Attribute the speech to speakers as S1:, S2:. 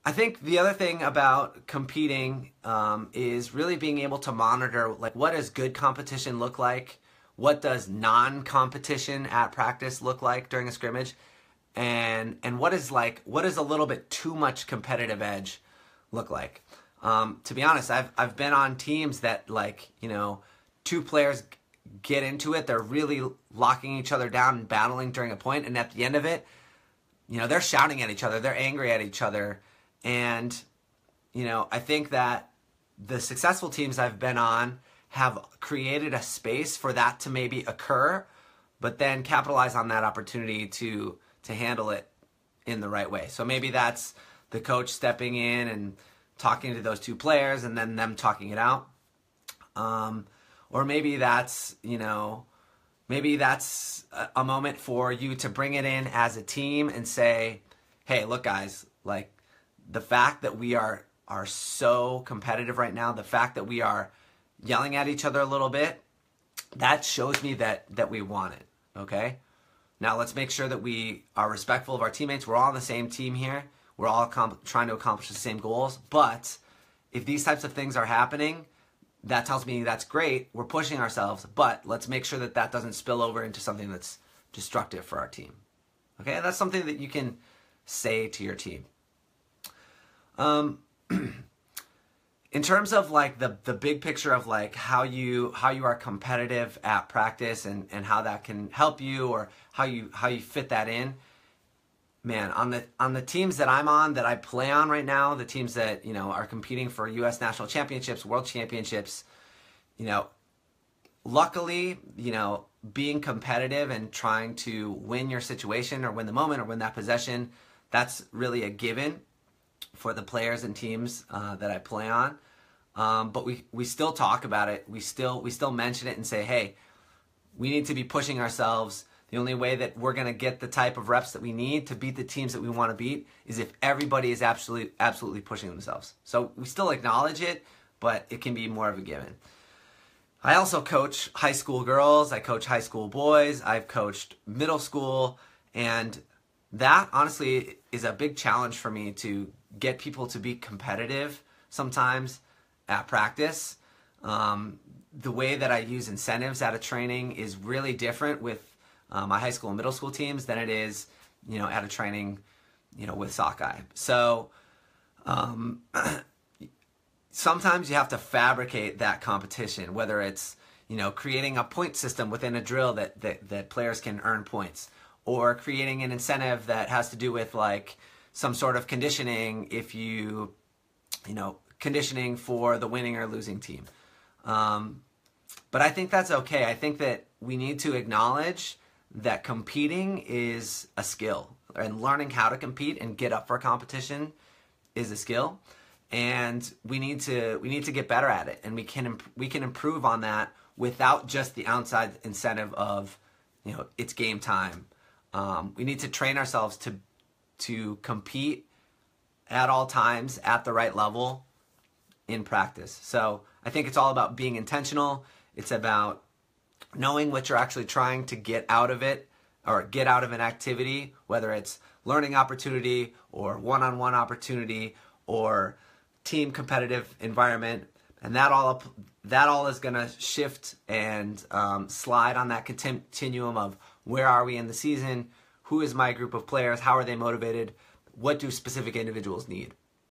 S1: I think the other thing about competing is really being able to monitor, like, what does good competition look like? What does non-competition at practice look like during a scrimmage? And what is a little bit too much competitive edge look like? To be honest, I've been on teams that, like, you know, two players get into it, they're really locking each other down and battling during a point, and at the end of it, you know, they're shouting at each other, they're angry at each other. And, you know, I think that the successful teams I've been on have created a space for that to maybe occur, but then capitalize on that opportunity to handle it in the right way. So maybe that's the coach stepping in and talking to those two players and then them talking it out. Or maybe that's, you know, maybe that's a moment for you to bring it in as a team and say, hey, look, guys, like, the fact that we are so competitive right now, the fact that we are yelling at each other a little bit, that shows me that we want it, okay? Now let's make sure that we are respectful of our teammates. We're all on the same team here. We're all trying to accomplish the same goals. But if these types of things are happening, that tells me that's great. We're pushing ourselves, but let's make sure that that doesn't spill over into something that's destructive for our team. Okay, that's something that you can say to your team. In terms of, like, the big picture of, like, how you are competitive at practice and how that can help you, or how you fit that in, man, on the teams that I'm on, that I play on right now, the teams that, you know, are competing for U.S. national championships, world championships, you know, luckily, you know, being competitive and trying to win your situation or win the moment or win that possession, that's really a given for the players and teams that I play on. But we still talk about it. We still mention it and say, hey, we need to be pushing ourselves. The only way that we're going to get the type of reps that we need to beat the teams that we want to beat is if everybody is absolutely pushing themselves. So we still acknowledge it, but it can be more of a given. I also coach high school girls. I coach high school boys. I've coached middle school. And that, honestly, is a big challenge for me, to get people to be competitive sometimes at practice. The way that I use incentives at a training is really different with my high school and middle school teams than it is, you know, at a training, you know, with sockeye. So sometimes you have to fabricate that competition, whether it's, you know, creating a point system within a drill that players can earn points, or creating an incentive that has to do with, like, some sort of conditioning, if you know, conditioning for the winning or losing team. But I think that's okay. I think that we need to acknowledge that competing is a skill, and learning how to compete and get up for competition is a skill, and we need to get better at it, and we can improve on that without just the outside incentive of, you know, it's game time. We need to train ourselves to compete at all times at the right level in practice. So I think it's all about being intentional. It's about knowing what you're actually trying to get out of it, or get out of an activity, whether it's learning opportunity or one-on-one opportunity or team competitive environment. And that all is going to shift and slide on that continuum of where are we in the season, who is my group of players, how are they motivated, what do specific individuals need.